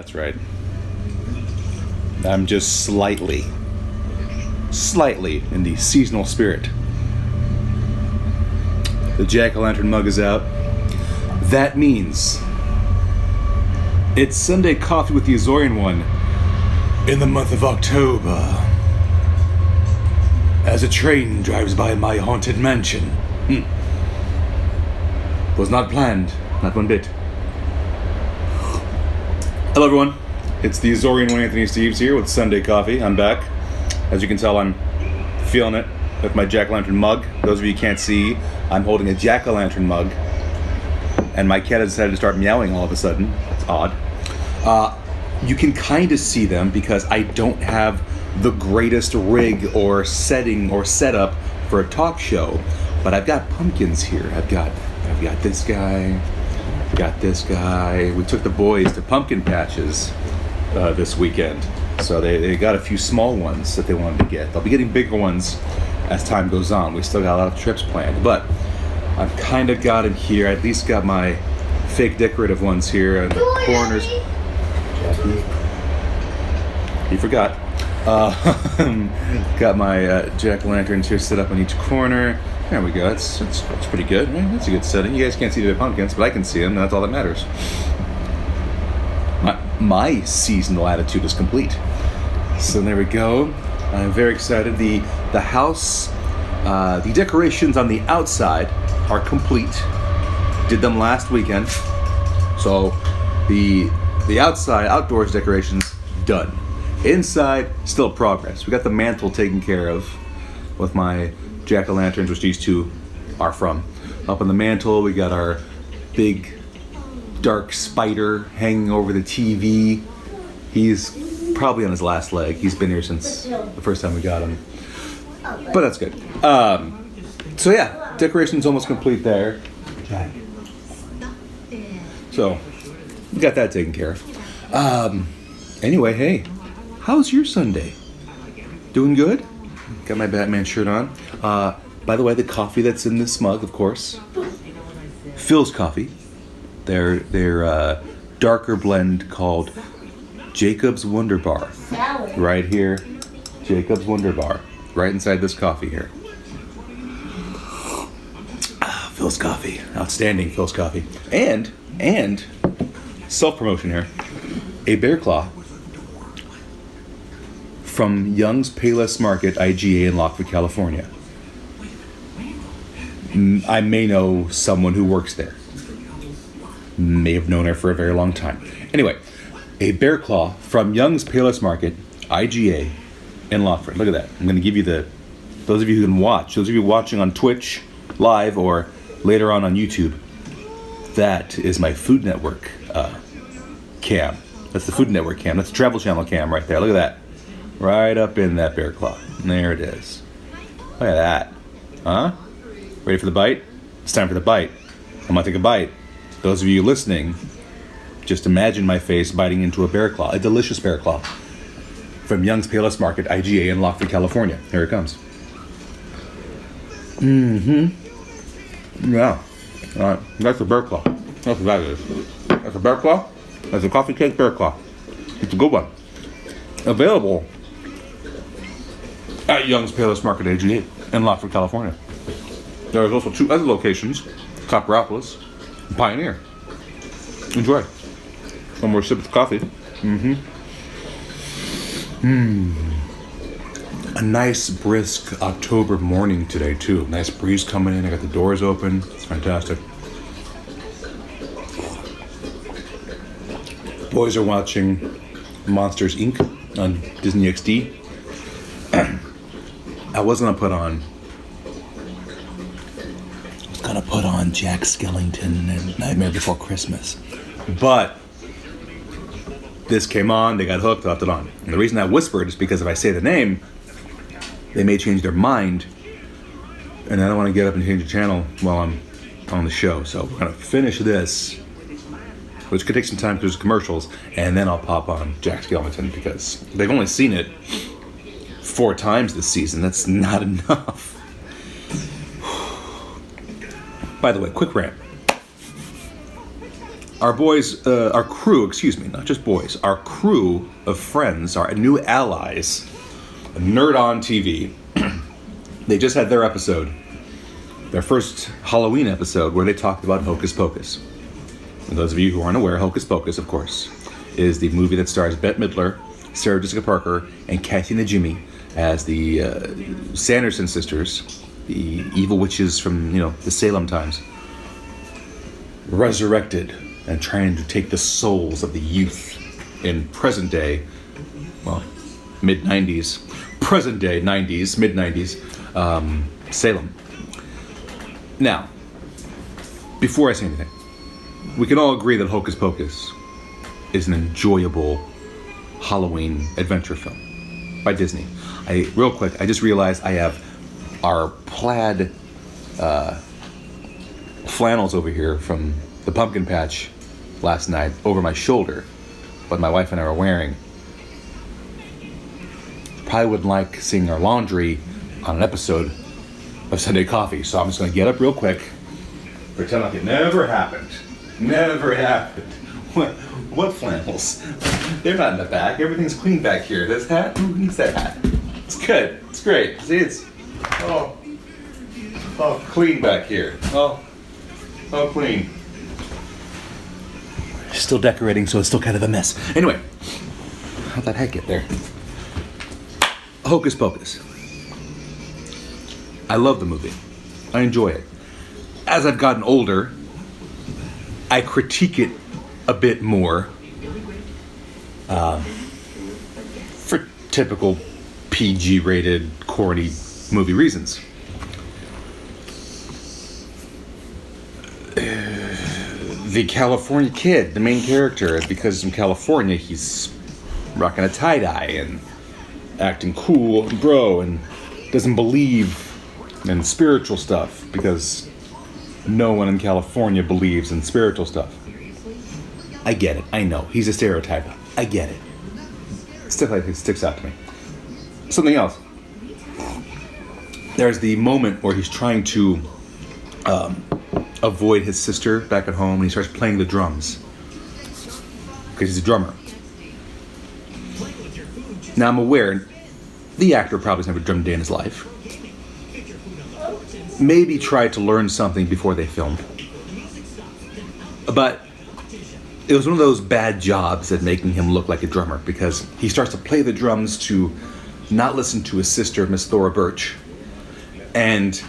That's right. I'm just slightly in the seasonal spirit. The jack-o'-lantern mug is out. That means it's Sunday Coffee with the Azorean One in the month of October. As a train drives by my haunted mansion. Was not planned, not one bit. Hello everyone, it's the Azorean One Anthony Esteves here with Sunday Coffee. I'm back. As you can tell, I'm feeling it with my jack-o'-lantern mug. Those of you who can't see, I'm holding a jack-o'-lantern mug. And my cat has decided to start meowing all of a sudden. It's odd. You can kind of see them because I don't have the greatest rig or setting or setup for a talk show. But I've got pumpkins here. I've got this guy. Got this guy. We took the boys to pumpkin patches this weekend. So they got a few small ones that they wanted to get. They'll be getting bigger ones as time goes on. We still got a lot of trips planned. But I've kind of got them here. I at least got my fake decorative ones here in the corners. Jackie. You forgot. Got my jack-o'-lanterns here set up on each corner. There we go. That's pretty good. Man, that's a good setting. You guys can't see the pumpkins, but I can see them. That's all that matters. My seasonal attitude is complete. So there we go. I'm very excited. The house, the decorations on the outside are complete. Did them last weekend. So the outdoors decorations done. Inside, still progress. We got the mantle taken care of with my jack-o'-lanterns, which these two are from. Up on the mantle, we got our big dark spider hanging over the TV. He's probably on his last leg. He's been here since the first time we got him. But that's good. So yeah, decoration's almost complete there. So, we got that taken care of. Anyway, hey, how's your Sunday? Doing good? Got my Batman shirt on. By the way, the coffee that's in this mug, of course, Phil's coffee. Their darker blend called Jacob's Wonder Bar. Right here, Jacob's Wonder Bar. Right inside this coffee here. Phil's coffee. Outstanding Phil's coffee. And self-promotion here. A bear claw from Young's Payless Market, IGA in Lockwood, California. I may know someone who works there. May have known her for a very long time. Anyway, a bear claw from Young's Payless Market, IGA in Lockwood. Look at that. I'm going to give you those of you who can watch, those of you watching on Twitch live or later on YouTube, that is my Food Network cam. That's the Food Network cam. That's the Travel Channel cam right there. Look at that. Right up in that bear claw. There it is. Look at that. Huh? Ready for the bite? It's time for the bite. I'm going to take a bite. Those of you listening, just imagine my face biting into a bear claw. A delicious bear claw. From Young's Payless Market, IGA in Lockwood, California. Here it comes. Yeah. That's a bear claw. That's what that is. That's a bear claw. That's a coffee cake bear claw. It's a good one. Available at Young's Payless Market, IGA in Lockwood, California. There's also 2 other locations, Copperopolis and Pioneer. Enjoy. One more sip of coffee. A nice brisk October morning today too. Nice breeze coming in. I got the doors open. It's fantastic. Boys are watching Monsters Inc. on Disney XD. I was gonna put on Jack Skellington and Nightmare Before Christmas, but this came on. They got hooked. Left it on. And the reason I whispered is because if I say the name, they may change their mind, and I don't want to get up and change the channel while I'm on the show. So we're gonna finish this, which could take some time because there's commercials, and then I'll pop on Jack Skellington because they've only seen it 4 times this season. That's not enough. By the way, quick rant. our crew, not just boys, our crew of friends, our new allies, Nerd on TV, they just had their episode, their first Halloween episode, where they talked about Hocus Pocus. And those of you who aren't aware, Hocus Pocus, of course, is the movie that stars Bette Midler, Sarah Jessica Parker, and Kathy Najimy as the Sanderson sisters, the evil witches from, the Salem times, resurrected and trying to take the souls of the youth in present day, mid-90s, present day 90s, mid-90s, Salem. Now, before I say anything, we can all agree that Hocus Pocus is an enjoyable Halloween adventure film by Disney. Real quick, I just realized I have our plaid flannels over here from the pumpkin patch last night over my shoulder, what my wife and I were wearing. Probably wouldn't like seeing our laundry on an episode of Sunday Coffee, so I'm just going to get up real quick, pretend like it never happened. Never happened. What flannels? They're not in the back. Everything's clean back here. This hat? Who needs that hat? It's good. It's great. See, it's clean back here. Oh, clean. Still decorating, so it's still kind of a mess. Anyway, how'd that hat get there? Hocus Pocus. I love the movie. I enjoy it. As I've gotten older, I critique it a bit more for typical PG-rated, corny movie reasons. The California kid, the main character, because he's from California, he's rocking a tie-dye and acting cool and bro and doesn't believe in spiritual stuff because no one in California believes in spiritual stuff. I get it. I know. He's a stereotype. I get it. Stuff like it sticks out to me. Something else. There's the moment where he's trying to avoid his sister back at home, and he starts playing the drums because he's a drummer. Now I'm aware the actor probably has never drummed a day in his life. Maybe tried to learn something before they filmed. But it was one of those bad jobs at making him look like a drummer, because he starts to play the drums to not listen to his sister, Miss Thora Birch. And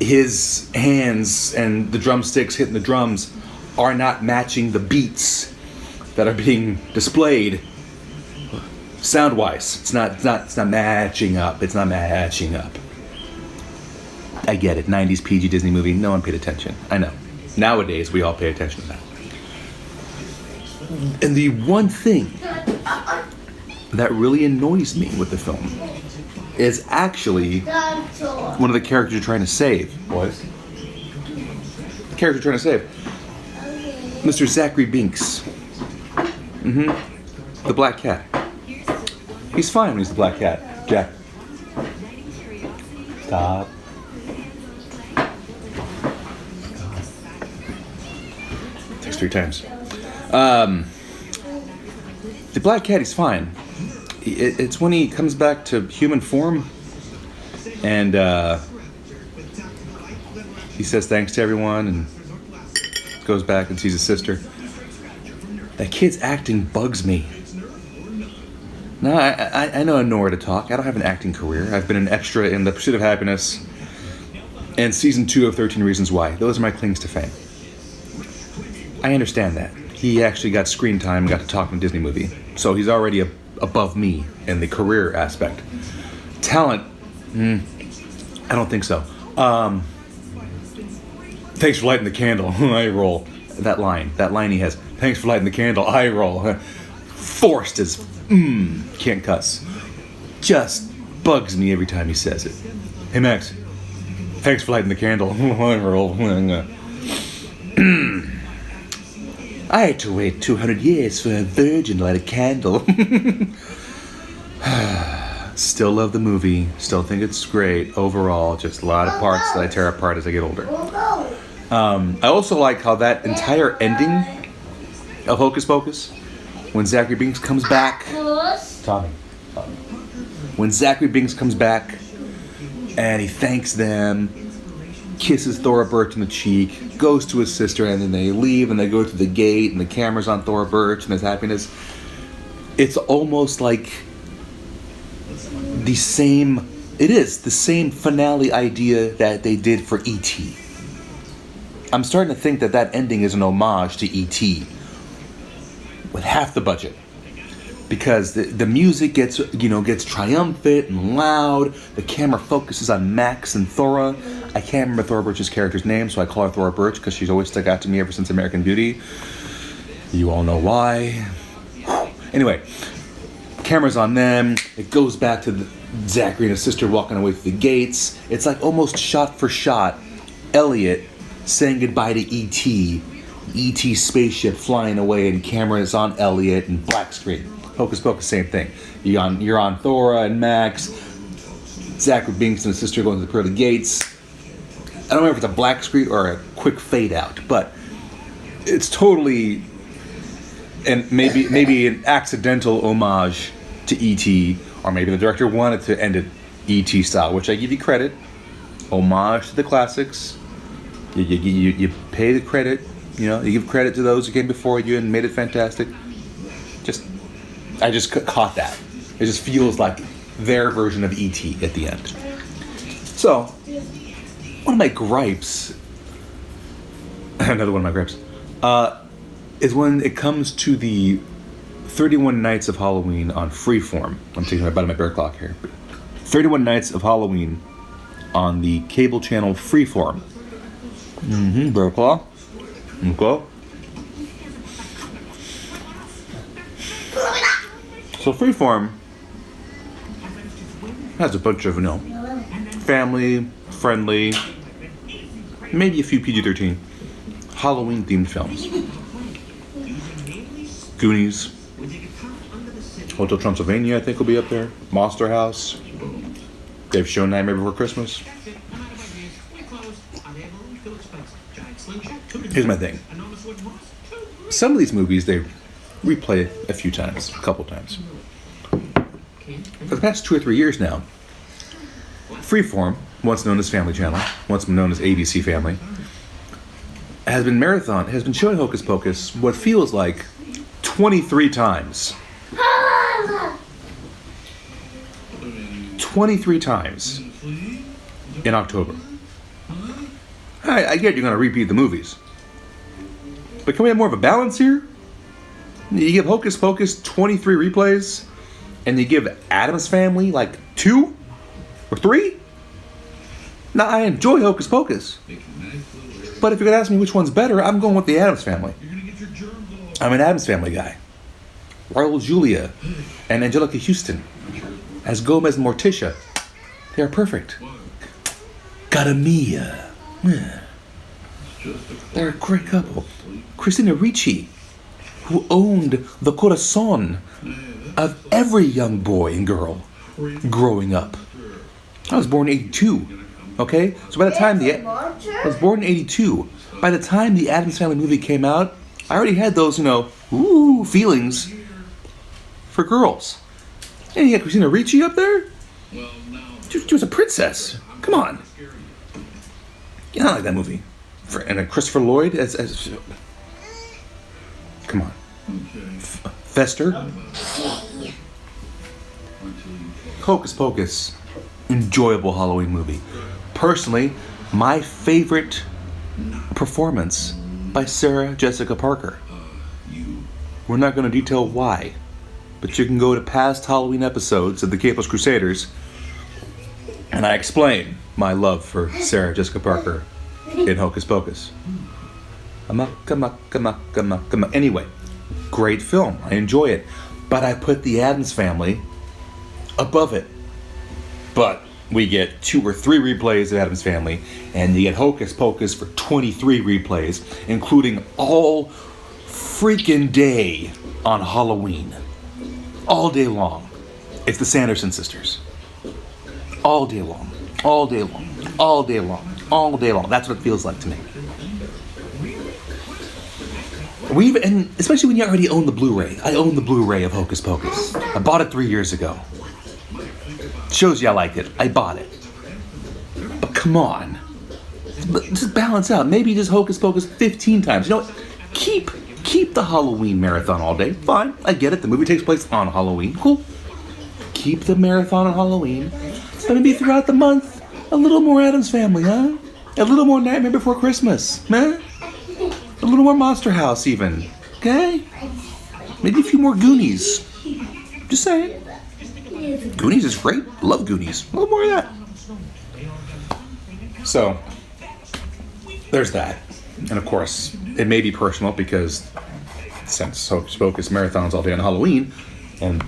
his hands and the drumsticks hitting the drums are not matching the beats that are being displayed sound-wise. It's not matching up. It's not matching up. I get it. 90s PG Disney movie. No one paid attention. I know. Nowadays, we all pay attention to that. And the one thing that really annoys me with the film is actually one of the characters you're trying to save. What? The character you're trying to save. Mr. Zachary Binks. The black cat. He's fine when he's the black cat. Jack. Stop. Takes 3 times. The black cat, he's fine. It's when he comes back to human form and he says thanks to everyone and goes back and sees his sister. That kid's acting bugs me. No, I know where to talk. I don't have an acting career. I've been an extra in The Pursuit of Happiness and season 2 of 13 Reasons Why. Those are my claims to fame. I understand that. He actually got screen time and got to talk in a Disney movie. So he's already above me in the career aspect. Talent, I don't think so. Thanks for lighting the candle. I roll. That line he has. Thanks for lighting the candle. I roll. Forced as can't cuss. Just bugs me every time he says it. Hey Max, thanks for lighting the candle. I roll. I had to wait 200 years for a virgin to light a candle. Still love the movie. Still think it's great overall. Just a lot of parts that I tear apart as I get older. I also like how that entire ending of Hocus Pocus, when Zachary Binks comes back. Tommy. When Zachary Binks comes back and he thanks them, kisses Thora Birch on the cheek, goes to his sister, and then they leave and they go to the gate and the camera's on Thora Birch and there's happiness. It's almost like the same finale idea that they did for E.T. I'm starting to think that ending is an homage to E.T. with half the budget. Because the music gets triumphant and loud. The camera focuses on Max and Thora. I can't remember Thora Birch's character's name, so I call her Thora Birch because she's always stuck out to me ever since American Beauty. You all know why. Anyway, camera's on them. It goes back to Zachary and his sister walking away through the gates. It's like almost shot for shot. Elliot saying goodbye to E.T. E.T. spaceship flying away, and camera is on Elliot and black screen. Hocus Pocus, same thing. You're on Thora and Max. Zachary Binks and his sister going to the pearly gates. I don't remember if it's a black screen or a quick fade out, but it's totally and maybe an accidental homage to E.T. or maybe the director wanted to end it E.T. style, which I give you credit. Homage to the classics. You pay the credit. You give credit to those who came before you and made it fantastic. I just caught that. It just feels like their version of E.T. at the end. So, one of my gripes, another one of my gripes, is when it comes to the 31 Nights of Halloween on Freeform. I'm taking my butt of my bear clock here. 31 Nights of Halloween on the cable channel Freeform. Bear claw. Okay. So Freeform has a bunch of, family, friendly, maybe a few PG-13 Halloween-themed films. Goonies, Hotel Transylvania, I think will be up there. Monster House. They've shown Nightmare Before Christmas. Here's my thing. Some of these movies they replay a couple times. For the past 2 or 3 years now, Freeform, once known as Family Channel, once known as ABC Family, has been showing Hocus Pocus what feels like 23 times. 23 times in October. I get you're going to repeat the movies. But can we have more of a balance here? You give Hocus Pocus 23 replays, and you give Addams Family like 2 or 3? Now, I enjoy Hocus Pocus. But if you're going to ask me which one's better, I'm going with the Addams Family. I'm an Addams Family guy. Raul Julia and Angelica Houston as Gomez and Morticia. They are perfect. Garamia. Yeah. They're a great couple. Christina Ricci, who owned the corazon of every young boy and girl growing up. I was born in 82, okay? So by the time I was born in 82. By the time the Addams Family movie came out, I already had those, feelings for girls. And you got Christina Ricci up there? She was a princess. Come on. I like that movie. And Christopher Lloyd as come on. Fester. Hocus Pocus. Enjoyable Halloween movie. Personally, my favorite performance by Sarah Jessica Parker. We're not going to detail why, but you can go to past Halloween episodes of the Capeless Crusaders, and I explain my love for Sarah Jessica Parker in Hocus Pocus. Anyway, great film. I enjoy it. But I put the Addams Family above it. But we get 2 or 3 replays of Addams Family, and you get Hocus Pocus for 23 replays, including all freaking day on Halloween. All day long. It's the Sanderson sisters. All day long. All day long. All day long. All day long. That's what it feels like to me. and especially when you already own the Blu-ray. I own the Blu-ray of Hocus Pocus. I bought it 3 years ago. Shows you I liked it. I bought it. But come on. Just balance out. Maybe just Hocus Pocus 15 times. You know what? Keep the Halloween marathon all day. Fine. I get it. The movie takes place on Halloween. Cool. Keep the marathon on Halloween. But maybe throughout the month, a little more Addams Family, huh? A little more Nightmare Before Christmas, huh? A little more Monster House even. Okay? Maybe a few more Goonies. Just saying. Goonies is great. Love Goonies. A little more of that. So, there's that. And of course, it may be personal because since Hocus Pocus marathons all day on Halloween, and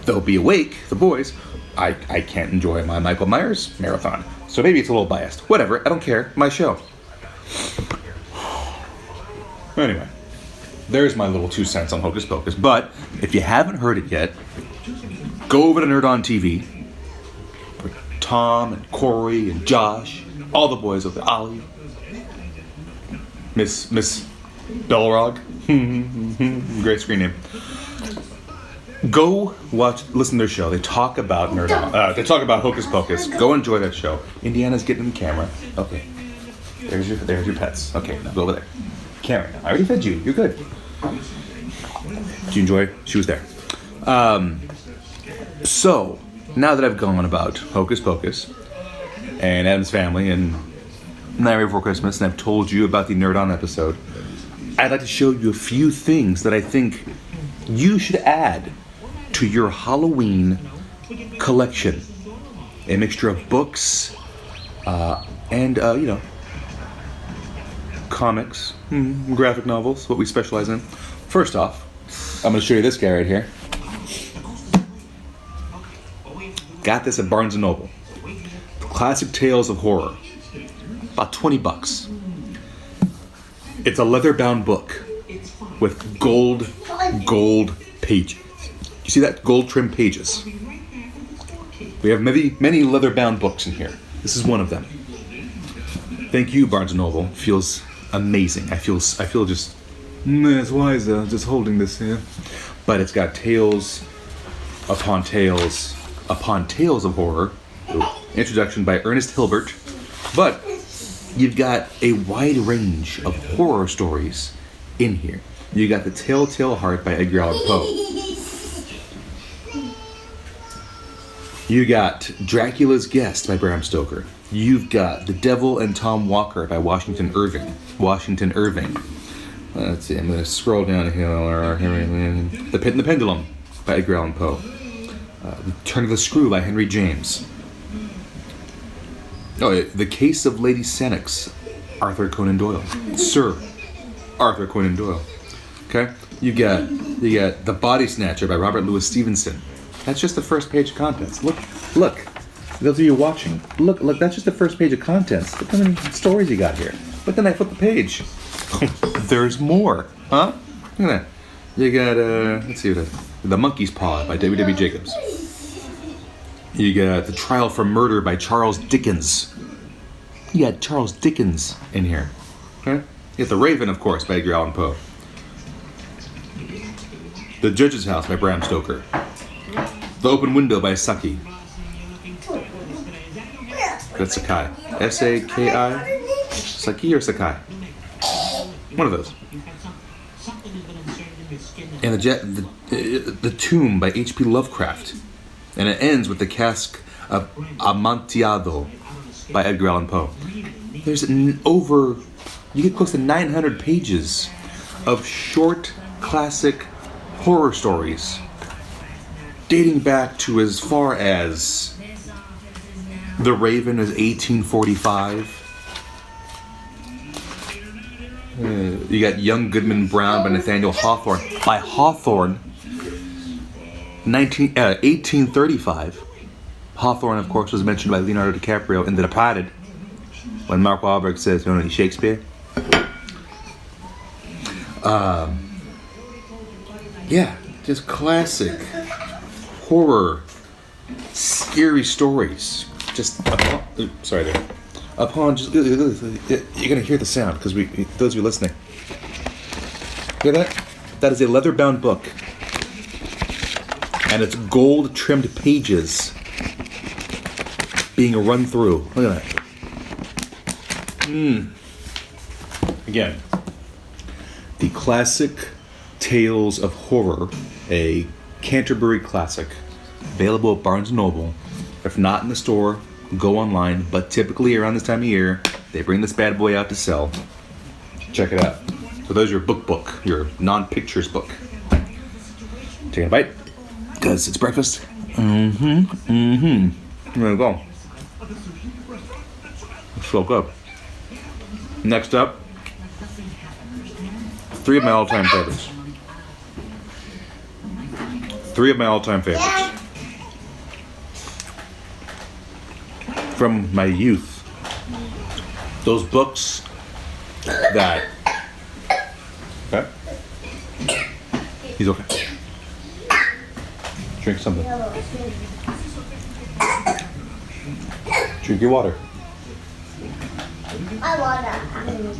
they'll be awake, the boys, I can't enjoy my Michael Myers marathon. So maybe it's a little biased. Whatever, I don't care. My show. Anyway, there's my little 2 cents on Hocus Pocus. But if you haven't heard it yet, go over to Nerd on TV. With Tom and Corey and Josh, all the boys over there, Ollie, Miss Belrog, great screen name. Go listen to their show. They talk about they talk about Hocus Pocus. Go enjoy that show. Indiana's getting the camera. Okay, there's your pets. Okay, now go over there. Karen, I already fed you. You're good. Did you enjoy? She was there. So now that I've gone about Hocus Pocus and Addams Family and Nightmare Before Christmas, and I've told you about the Nerd On episode, I'd like to show you a few things that I think you should add to your Halloween collection. A mixture of books and, comics, graphic novels, what we specialize in. First off, I'm going to show you this guy right here. Got this at Barnes & Noble. Classic Tales of Horror. About $20. It's a leather-bound book with gold pages. You see that? Gold trim pages. We have many leather-bound books in here. This is one of them. Thank you, Barnes & Noble. Feels amazing. I feel just as wise just holding this here. But it's got tales upon tales of horror. Introduction by Ernest Hilbert. But you've got a wide range of horror stories in here. You got The Telltale Heart by Edgar Allan Poe. You got Dracula's Guest by Bram Stoker. You've got The Devil and Tom Walker by Washington Irving. Let's see, I'm going to scroll down here. The Pit and the Pendulum by Edgar Allan Poe. The Turn of the Screw by Henry James. The Case of Lady Sannox, Arthur Conan Doyle. Sir Arthur Conan Doyle. Okay? You got The Body Snatcher by Robert Louis Stevenson. That's just the first page of contents. Look. Those of you watching, look, that's just the first page of contents. Look how many stories you got here. But then I flip the page. There's more. Huh? Look at that. You got, let's see what it is. The Monkey's Paw by W.W. Jacobs. You got The Trial for Murder by Charles Dickens. You got Charles Dickens in here. Okay? You got The Raven, of course, by Edgar Allan Poe. The Judge's House by Bram Stoker. The Open Window by Saki. That's Sakai. S-A-K-I? Saki or Sakai? One of those. And the Tomb by H.P. Lovecraft. And it ends with The Cask of Amontillado by Edgar Allan Poe. There's you get close to 900 pages of short, classic horror stories dating back to as far as The Raven is 1845. You got Young Goodman Brown by Nathaniel Hawthorne. By Hawthorne, 1835. Hawthorne, of course, was mentioned by Leonardo DiCaprio in The Departed, when Mark Wahlberg says, "You know any Shakespeare?" Yeah, just classic horror, scary stories. Just sorry there. Upon just you're gonna hear the sound because those of you listening. Look at that. That is a leather-bound book. And it's gold-trimmed pages being run through. Look at that. Again, the classic Tales of Horror, a Canterbury classic, available at Barnes & Noble. If not in the store, go online. But typically around this time of year, they bring this bad boy out to sell. Check it out. So there's your book, your non-pictures book. Taking a bite, because it's breakfast. There we go. So good. Next up, 3 of my all-time favorites. 3 of my all-time favorites. From my youth. Those books that... Okay? He's okay. Drink something. Drink your water. I wanna.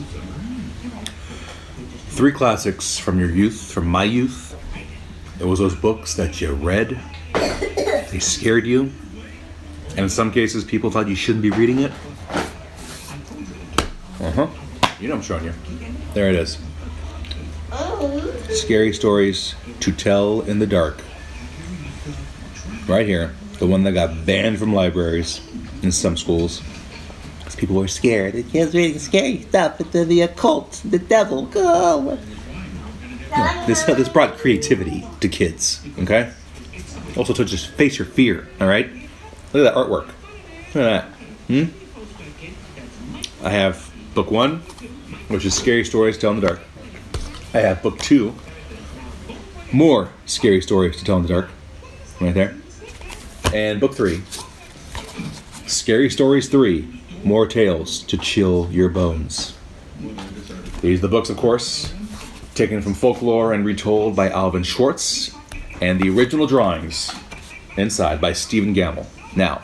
3 classics from your youth, from my youth. It was those books that you read. They scared you. And in some cases, people thought you shouldn't be reading it. You know I'm showing you. There it is. Scary stories to tell in the dark. Right here. The one that got banned from libraries in some schools. Because people were scared. The kids reading scary stuff. It's the occult, the devil. Oh. No, this brought creativity to kids. Okay? Also to just face your fear. Alright? Look at that artwork. Look at that. I have book 1, which is Scary Stories to Tell in the Dark. I have book 2, more Scary Stories to Tell in the Dark. Right there. And book 3, Scary Stories 3, More Tales to Chill Your Bones. These are the books, of course, taken from folklore and retold by Alvin Schwartz, and the original drawings inside by Stephen Gamble. Now,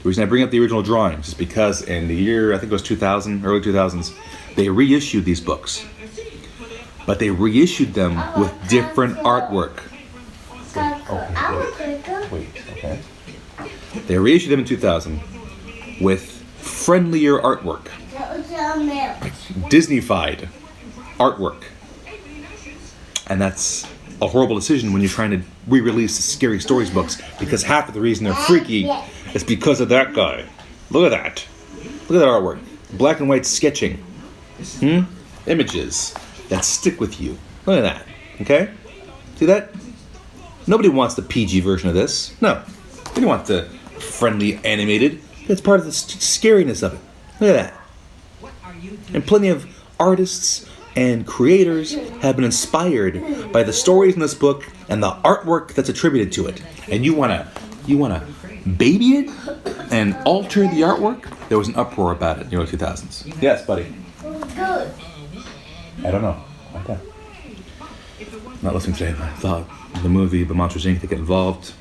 the reason I bring up the original drawings is because in the year, I think it was 2000, early 2000s, they reissued these books. But they reissued them with different artwork. Wait, okay. They reissued them in 2000 with friendlier artwork. Disney-fied artwork. And that's a horrible decision when you're trying to re-release the Scary Stories books, because half of the reason they're freaky is because of that guy. Look at that. Look at that artwork. Black and white sketching. Images that stick with you. Look at that. Okay? See that? Nobody wants the PG version of this. No. They don't want the friendly animated. It's part of the scariness of it. Look at that. And plenty of artists and creators have been inspired by the stories in this book and the artwork that's attributed to it. And you wanna baby it and alter the artwork? There was an uproar about it in the early 2000s. Yes, buddy. Good. I don't know. Okay. Not listening to it. I thought the movie, but Monsters Inc. to get involved.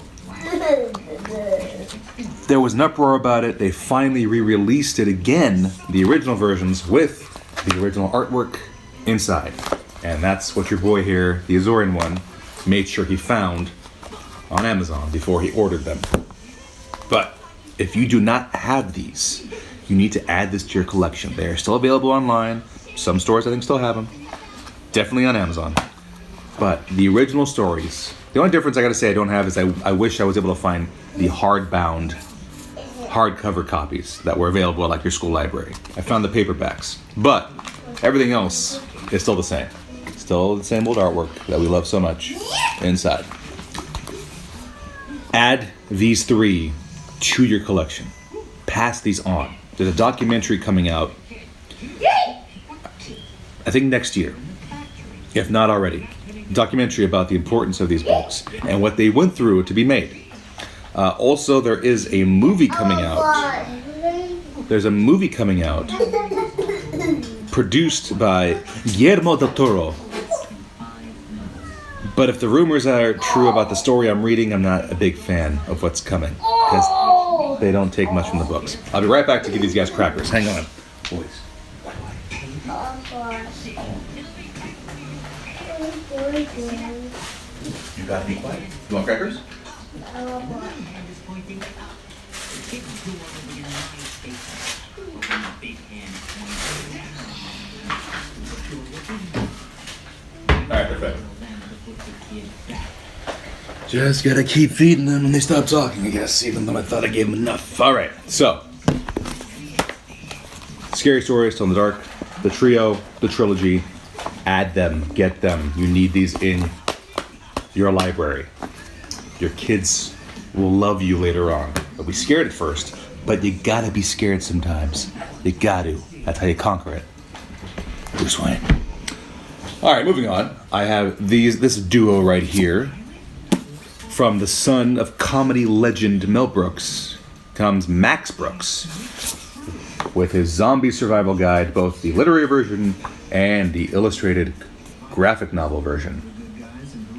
There was an uproar about it. They finally re-released it again, the original versions, with the original artwork inside. And that's what your boy here, the Azorean One, made sure he found on Amazon before he ordered them. But if you do not have these, you need to add this to your collection. They are still available online. Some stores I think still have them. Definitely on Amazon. But the original stories, the only difference I gotta say I don't have is I wish I was able to find the hardbound, hardcover copies that were available at like your school library. I found the paperbacks. But everything else is still the same. Still the same old artwork that we love so much inside. Add these 3 to your collection. Pass these on. There's a documentary coming out, I think next year, if not already. Documentary about the importance of these books and what they went through to be made. Also, there is a movie coming out. There's a movie coming out produced by Guillermo del Toro. But if the rumors are true about the story I'm reading, I'm not a big fan of what's coming, because they don't take much from the books. I'll be right back to give these guys crackers. Hang on, boys. You gotta be quiet. You want crackers? Alright, perfect. Just gotta keep feeding them when they stop talking, I guess, even though I thought I gave them enough. Alright, so. Scary stories, Tell in the Dark, the trio, the trilogy. Add them, get them. You need these in your library. Your kids will love you later on. They'll be scared at first, but you gotta be scared sometimes. You got to. That's how you conquer it. Bruce Wayne. Alright, moving on. I have this duo right here. From the son of comedy legend Mel Brooks comes Max Brooks with his zombie survival guide, both the literary version and the illustrated graphic novel version.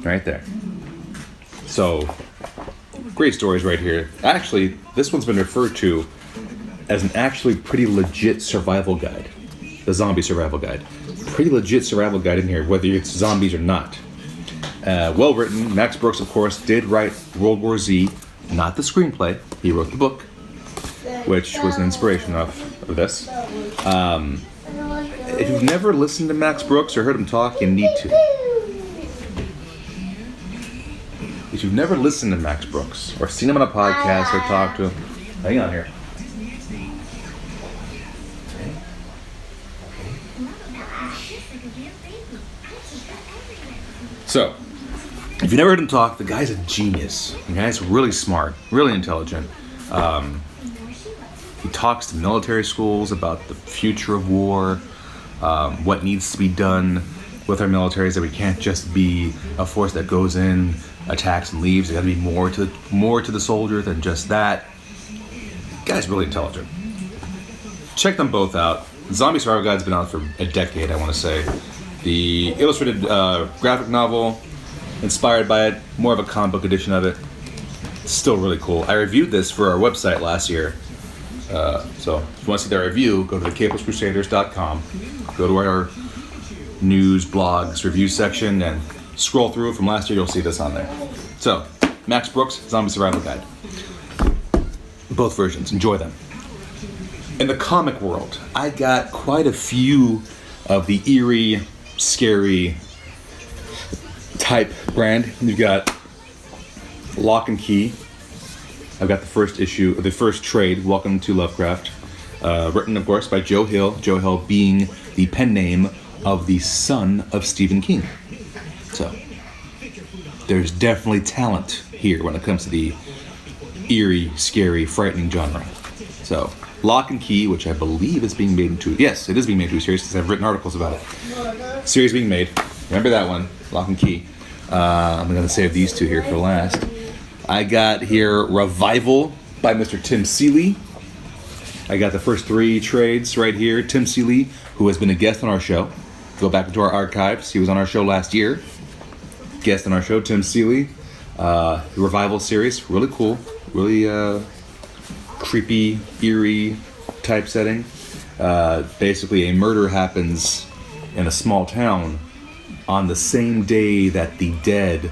Right there. So, great stories right here. Actually, this one's been referred to as an actually pretty legit survival guide. The zombie survival guide. Pretty legit survival guide in here, whether it's zombies or not. Well written. Max Brooks, of course, did write World War Z, not the screenplay. He wrote the book, which was an inspiration of this. If you've never listened to Max Brooks or heard him talk, you need to. If you've never listened to Max Brooks or seen him on a podcast or talked to him, hang on here. So, if you've never heard him talk, the guy's a genius. The guy's really smart, really intelligent. He talks to military schools about the future of war, what needs to be done with our militaries, that we can't just be a force that goes in, attacks, and leaves. There's got to be more to the soldier than just that. The guy's really intelligent. Check them both out. Zombie Survival Guide's been out for a decade, I want to say. The illustrated graphic novel, inspired by it, more of a comic book edition of it. It's still really cool. I reviewed this for our website last year. So if you want to see that review, go to thecapelesscrusaders.com. Go to our news, blogs, review section, and scroll through from last year. You'll see this on there. So, Max Brooks, Zombie Survival Guide. Both versions. Enjoy them. In the comic world, I got quite a few of the eerie, scary type brand. You've got Lock and Key. I've got the first issue, the first trade, Welcome to Lovecraft, written, of course, by Joe Hill. Joe Hill being the pen name of the son of Stephen King. So, there's definitely talent here when it comes to the eerie, scary, frightening genre. So, Lock and Key, which I believe is being made into... Yes, it is being made into a series because I've written articles about it. Series being made. Remember that one, Lock and Key. I'm going to save these two here for last. I got here Revival by Mr. Tim Seeley. I got the first three trades right here. Tim Seeley, who has been a guest on our show. Go back into our archives. He was on our show last year. Guest on our show, Tim Seeley. The Revival series, really cool. Really creepy, eerie type setting. Basically, a murder happens in a small town on the same day that the dead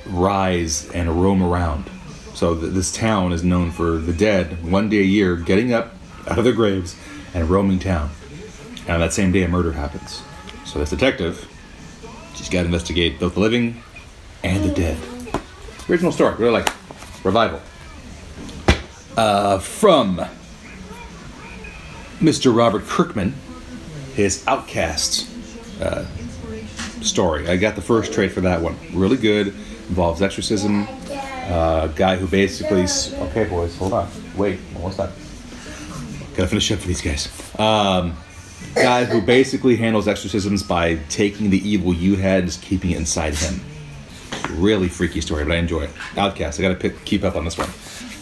rise and roam around. So this town is known for the dead, one day a year, getting up out of their graves and roaming town. And on that same day, a murder happens. So this detective, she's got to investigate both the living and the dead. Original story, really like it. Revival. From Mr. Robert Kirkman, his Outcast story. I got the first trade for that one. Really good. Involves exorcism. Guy who basically... Okay, boys, hold on. Wait, almost done. Gotta finish up for these guys. Guy who basically handles exorcisms by taking the evil you had and just keeping it inside him. Really freaky story, but I enjoy it. Outcast, I gotta keep up on this one.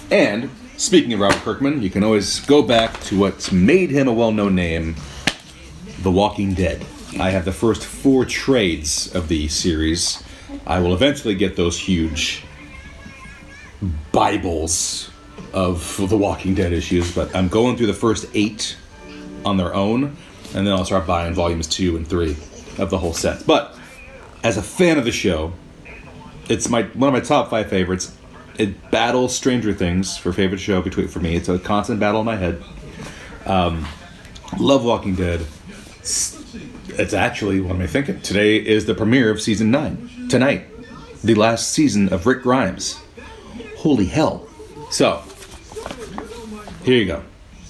And, speaking of Robert Kirkman, you can always go back to what's made him a well-known name, The Walking Dead. I have the first 4 trades of the series. I will eventually get those huge Bibles of The Walking Dead issues, but I'm going through the first 8 on their own, and then I'll start buying volumes 2 and 3 of the whole set. But as a fan of the show, it's one of my top 5 favorites. It battles Stranger Things for favorite show for me. It's a constant battle in my head. Love Walking Dead. It's actually, what am I thinking? Today is the premiere of season 9. Tonight, the last season of Rick Grimes. Holy hell. So, here you go.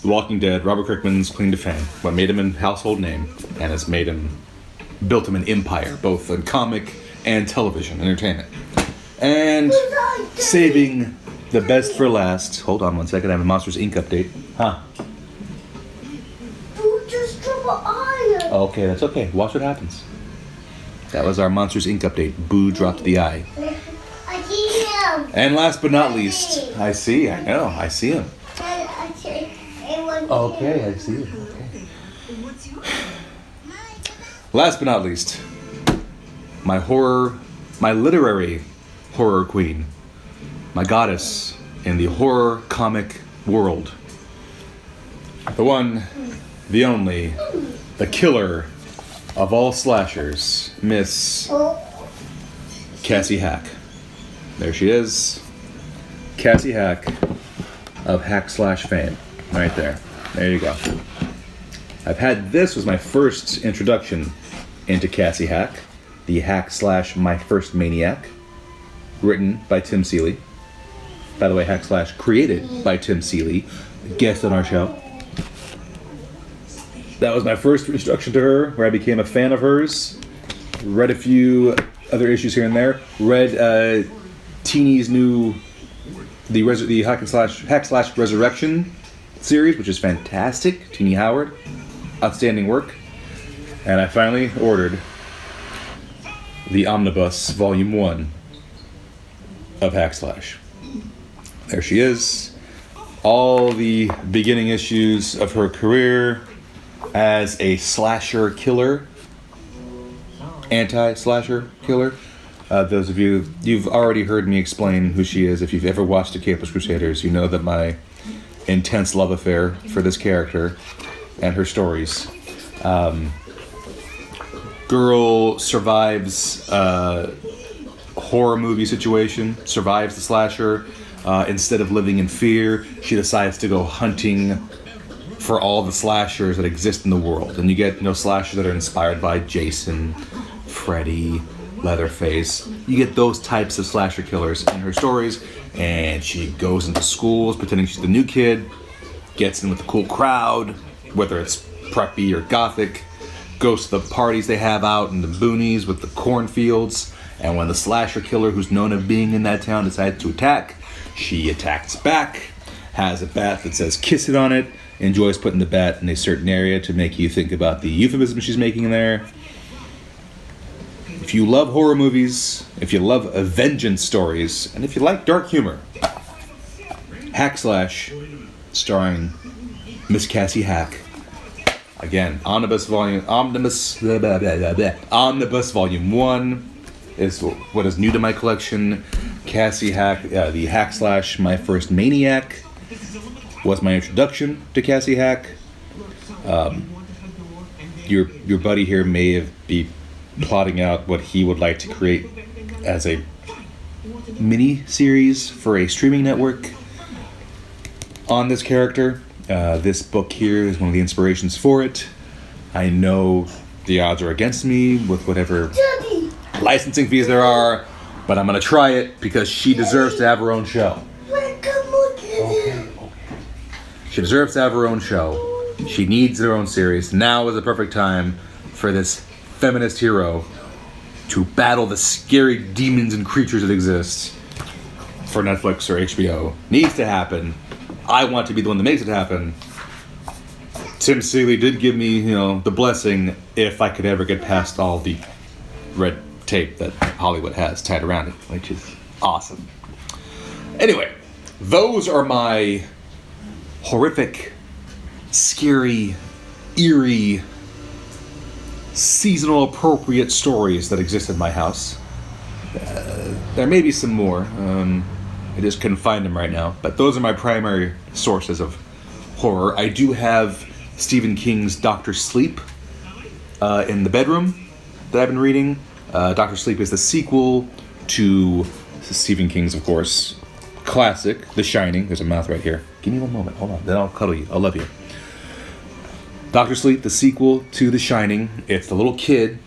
The Walking Dead, Robert Kirkman's claim to fame. What made him a household name and has built him an empire, both in comic and television entertainment. And saving the best for last. Hold on one second, I have a Monsters Inc. update. Huh? Just drop an eye. Okay, that's okay. Watch what happens. That was our Monsters Inc. update. Boo dropped the eye. I see him. And last but not least, I see him. Okay, I see him. Okay. Last but not least, my literary horror queen, my goddess in the horror comic world. The one, the only, the killer of all slashers, Miss Cassie Hack. There she is. Cassie Hack of Hack Slash fame. Right there. There you go. This was my first introduction into Cassie Hack, the Hack Slash My First Maniac, written by Tim Seeley. By the way, Hack Slash created by Tim Seeley, guest on our show. That was my first introduction to her, where I became a fan of hers. Read a few other issues here and there. Read Teeny's new the Hack Slash Resurrection series, which is fantastic. Teeny Howard, outstanding work. And I finally ordered the Omnibus Volume 1 of Hack Slash. There she is. All the beginning issues of her career as a slasher killer, anti-slasher killer. Those of you've already heard me explain who she is. If you've ever watched The Capeless Crusaders, you know that my intense love affair for this character and her stories. Girl survives a horror movie situation, survives the slasher. Instead of living in fear, she decides to go hunting for all the slashers that exist in the world. And you get, slashers that are inspired by Jason, Freddy, Leatherface. You get those types of slasher killers in her stories. And she goes into schools pretending she's the new kid, gets in with the cool crowd, whether it's preppy or gothic, goes to the parties they have out in the boonies with the cornfields. And when the slasher killer, who's known of being in that town, decides to attack, she attacks back, has a bat that says "kiss it" on it, enjoys putting the bat in a certain area to make you think about the euphemism she's making in there. If you love horror movies, if you love vengeance stories, and if you like dark humor, Hack Slash, starring Miss Cassie Hack. Again, Omnibus Volume 1 is what is new to my collection. Cassie Hack, the Hack Slash My First Maniac was my introduction to Cassie Hack. Your buddy here may be plotting out what he would like to create as a mini series for a streaming network on this character. This book here is one of the inspirations for it. I know the odds are against me with whatever licensing fees there are, but I'm gonna try it because she deserves to have her own show. Okay. She deserves to have her own show. She needs her own series. Now is the perfect time for this feminist hero to battle the scary demons and creatures that exist for Netflix or HBO. Needs to happen. I want to be the one that makes it happen. Tim Seeley did give me, the blessing if I could ever get past all the red tape that Hollywood has tied around it, which is awesome. Anyway, those are my horrific, scary, eerie, seasonal appropriate stories that exist in my house. There may be some more. I just couldn't find them right now. But those are my primary sources of horror. I do have Stephen King's Dr. Sleep in the bedroom that I've been reading. Dr. Sleep is the sequel to Stephen King's, of course, classic, The Shining. There's a mouth right here. Give me one moment. Hold on. Then I'll cuddle you. I'll love you. Dr. Sleep, the sequel to The Shining. It's the little kid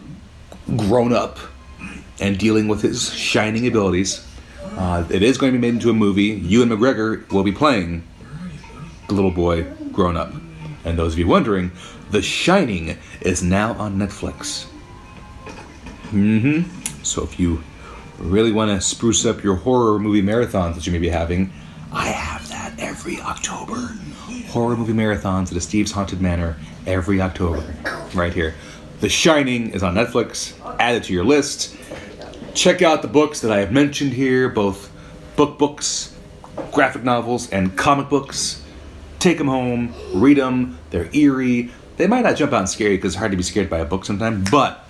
grown up and dealing with his shining abilities. It is going to be made into a movie. Ewan McGregor will be playing the little boy grown up. And those of you wondering, The Shining is now on Netflix. So if you really want to spruce up your horror movie marathons that you may be having, I have that every October. Horror movie marathons at Esteves Haunted Manor every October. Right here. The Shining is on Netflix. Add it to your list. Check out the books that I have mentioned here, both books, graphic novels, and comic books. Take them home, read them. They're eerie. They might not jump out and scare you because it's hard to be scared by a book sometimes, but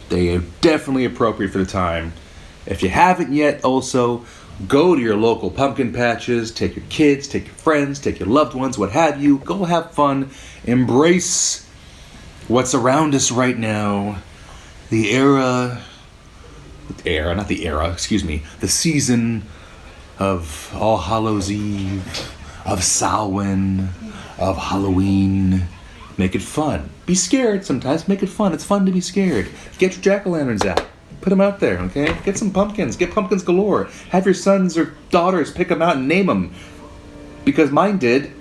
they are definitely appropriate for the time. If you haven't yet, also, go to your local pumpkin patches, take your kids, take your friends, take your loved ones, what have you. Go have fun. Embrace what's around us right now. The season of All Hallows Eve, of Samhain, of Halloween. Make it fun. Be scared sometimes. Make it fun. It's fun to be scared. Get your jack-o'-lanterns out. Put them out there, okay? Get some pumpkins. Get pumpkins galore. Have your sons or daughters pick them out and name them. Because mine did.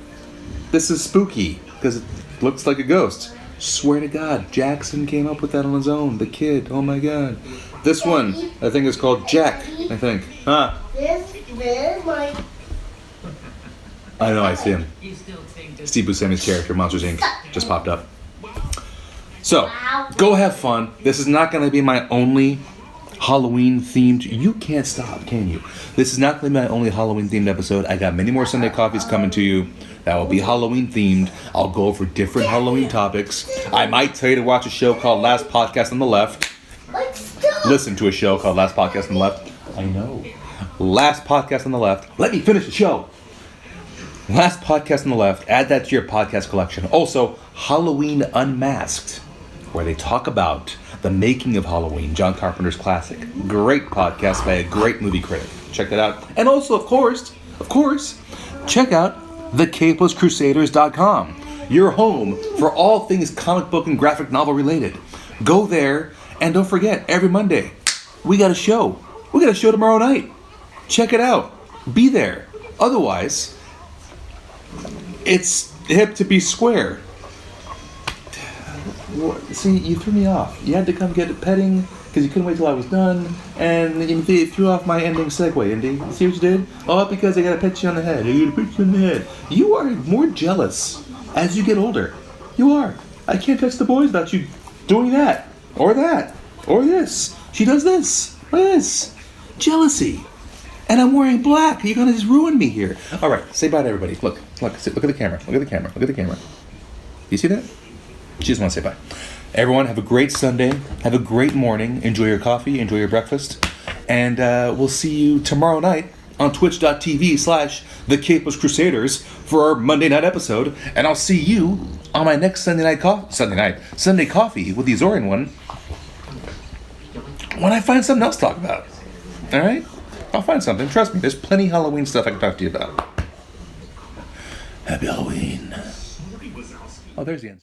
This is spooky. Because it looks like a ghost. Swear to God, Jackson came up with that on his own. The kid. Oh my God. This one, I think, is called Jack. I think. Huh? This my. I know, I see him. Steve Buscemi's character, Monsters Inc. just popped up. So, go have fun. This is not going to be my only Halloween-themed... You can't stop, can you? This is not going to be my only Halloween-themed episode. I got many more Sunday coffees coming to you that will be Halloween-themed. I'll go over different Halloween topics. I might tell you to watch a show called Last Podcast on the Left. Listen to a show called Last Podcast on the Left. I know. Last Podcast on the Left. Let me finish the show. Last Podcast on the Left. Add that to your podcast collection. Also, Halloween Unmasked, where they talk about the making of Halloween, John Carpenter's classic. Great podcast by a great movie critic. Check that out. And also, of course, check out thecapelesscrusaders.com, your home for all things comic book and graphic novel related. Go there, and don't forget, every Monday, we got a show. We got a show tomorrow night. Check it out. Be there. Otherwise, it's hip to be square. See, you threw me off. You had to come get petting because you couldn't wait till I was done, and you threw off my ending segue, Indy. You see what you did? Oh, because I gotta pet you on the head. I gotta pet you on the head. You are more jealous as you get older. You are. I can't touch the boys without you doing that, or this. She does this, or this. Jealousy. And I'm wearing black. You're gonna just ruin me here. All right, say bye to everybody. Look at the camera. Look at the camera. You see that? She just wants to say bye. Everyone, have a great Sunday. Have a great morning. Enjoy your coffee. Enjoy your breakfast. And we'll see you tomorrow night on twitch.tv/thecapelesscrusaders for our Monday night episode. And I'll see you on my next Sunday coffee with the Azorean One when I find something else to talk about. All right? I'll find something. Trust me, there's plenty of Halloween stuff I can talk to you about. Happy Halloween. Oh, there's the end.